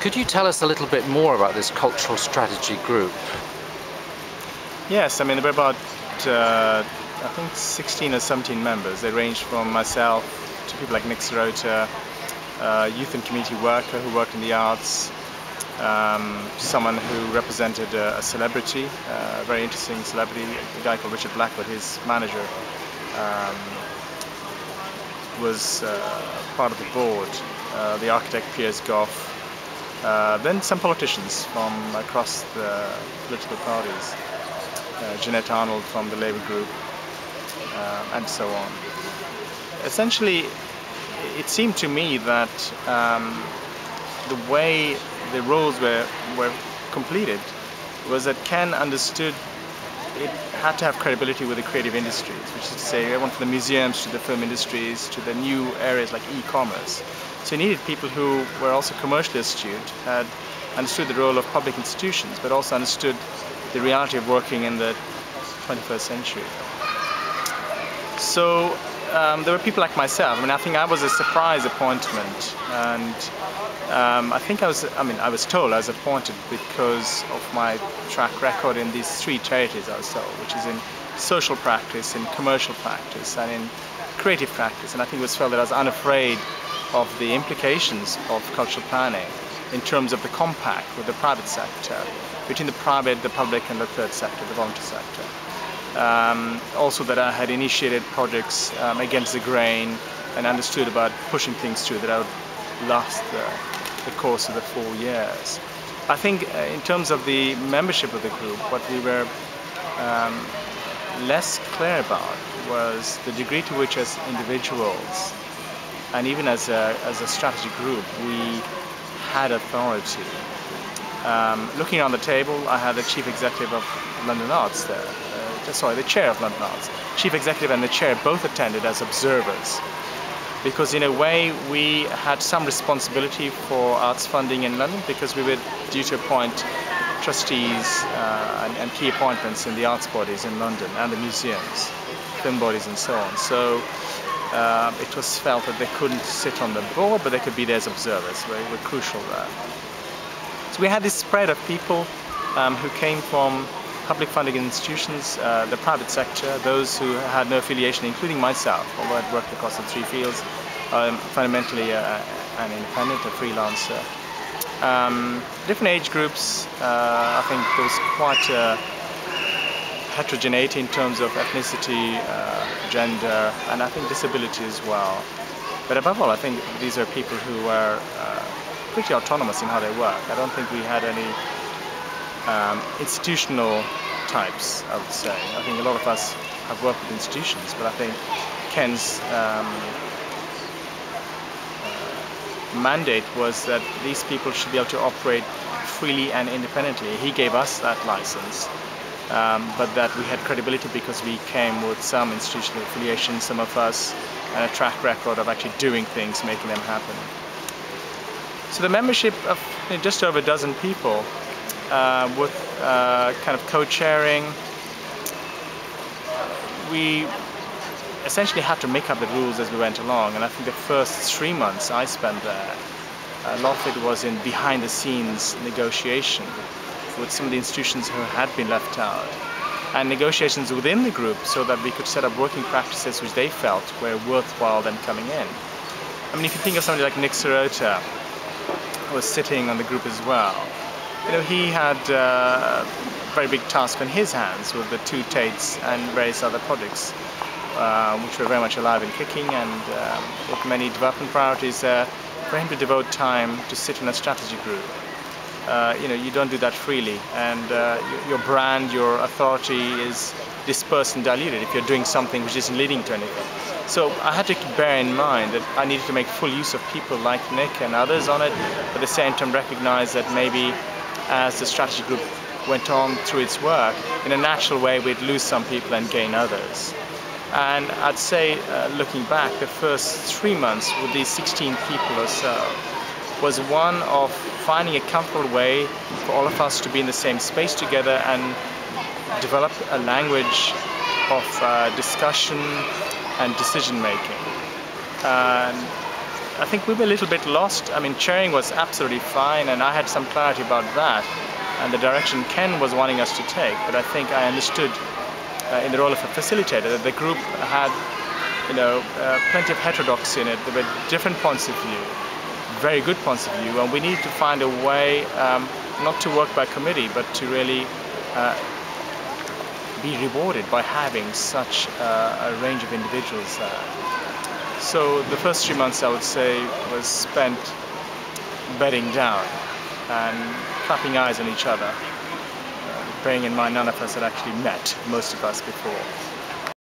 Could you tell us a little bit more about this cultural strategy group? Yes, I mean, there were about, I think 16 or 17 members. They ranged from myself to people like Nick Sirota, youth and community worker who worked in the arts, someone who represented a celebrity, a very interesting celebrity, a guy called Richard Blackwood. His manager was part of the board, the architect Piers Goff, then some politicians from across the political parties, Jeanette Arnold from the Labour group, and so on. Essentially, it seemed to me that the way the roles were completed was that Ken understood it had to have credibility with the creative industries, which is to say, everyone from the museums to the film industries to the new areas like e-commerce. So he needed people who were also commercially astute, had understood the role of public institutions, but also understood the reality of working in the 21st century. So there were people like myself. I mean, I think I was a surprise appointment, and I was told I was appointed because of my track record in these three charities I was told, which is in social practice, in commercial practice, and in creative practice. And I think it was felt that I was unafraid of the implications of cultural planning in terms of the compact with the private sector, between the private, the public, and the third sector, the voluntary sector. Also that I had initiated projects against the grain and understood about pushing things through that I would last the course of the 4 years. I think in terms of the membership of the group, what we were less clear about was the degree to which as individuals and even as a strategy group we had authority. Looking on the table, I had the chief executive of London Arts there, the chair of London Arts. Chief executive and the chair both attended as observers, because in a way we had some responsibility for arts funding in London, because we were due to appoint trustees and key appointments in the arts bodies in London and the museums, film bodies and so on. So it was felt that they couldn't sit on the board, but they could be there as observers. They were crucial there. So we had this spread of people who came from public funding institutions, the private sector, those who had no affiliation, including myself, although I'd worked across the three fields, fundamentally an independent, a freelancer. Different age groups. I think there was quite a heterogeneity in terms of ethnicity, gender, and I think disability as well. But above all, I think these are people who are pretty autonomous in how they work. I don't think we had any institutional types, I would say. I think a lot of us have worked with institutions, but I think Ken's mandate was that these people should be able to operate freely and independently. He gave us that license, but that we had credibility because we came with some institutional affiliation, some of us, and a track record of actually doing things, making them happen. So the membership of just over a dozen people with kind of co-chairing, we essentially had to make up the rules as we went along, and I think the first 3 months I spent there, a lot of it was in behind-the-scenes negotiation with some of the institutions who had been left out, and negotiations within the group so that we could set up working practices which they felt were worthwhile then coming in. I mean, if you think of somebody like Nick Sirota, who was sitting on the group as well, you know, he had a very big task on his hands with the two Tates and various other projects, which were very much alive and kicking, and with many development priorities there. For him to devote time to sit in a strategy group, you know, you don't do that freely, and your brand, your authority is dispersed and diluted if you're doing something which isn't leading to anything. So I had to bear in mind that I needed to make full use of people like Nick and others on it, but at the same time recognize that maybe as the strategy group went on through its work, in a natural way we'd lose some people and gain others. And I'd say, looking back, the first 3 months with these 16 people or so was one of finding a comfortable way for all of us to be in the same space together and develop a language of discussion and decision making. I think we were a little bit lost. I mean, chairing was absolutely fine, and I had some clarity about that and the direction Ken was wanting us to take. But I think I understood in the role of a facilitator that the group had, plenty of heterodoxy in it. There were different points of view, very good points of view, and we needed to find a way not to work by committee, but to really be rewarded by having such a range of individuals there. So the first 3 months, I would say, was spent bedding down and clapping eyes on each other, bearing in mind none of us had actually met, most of us, before.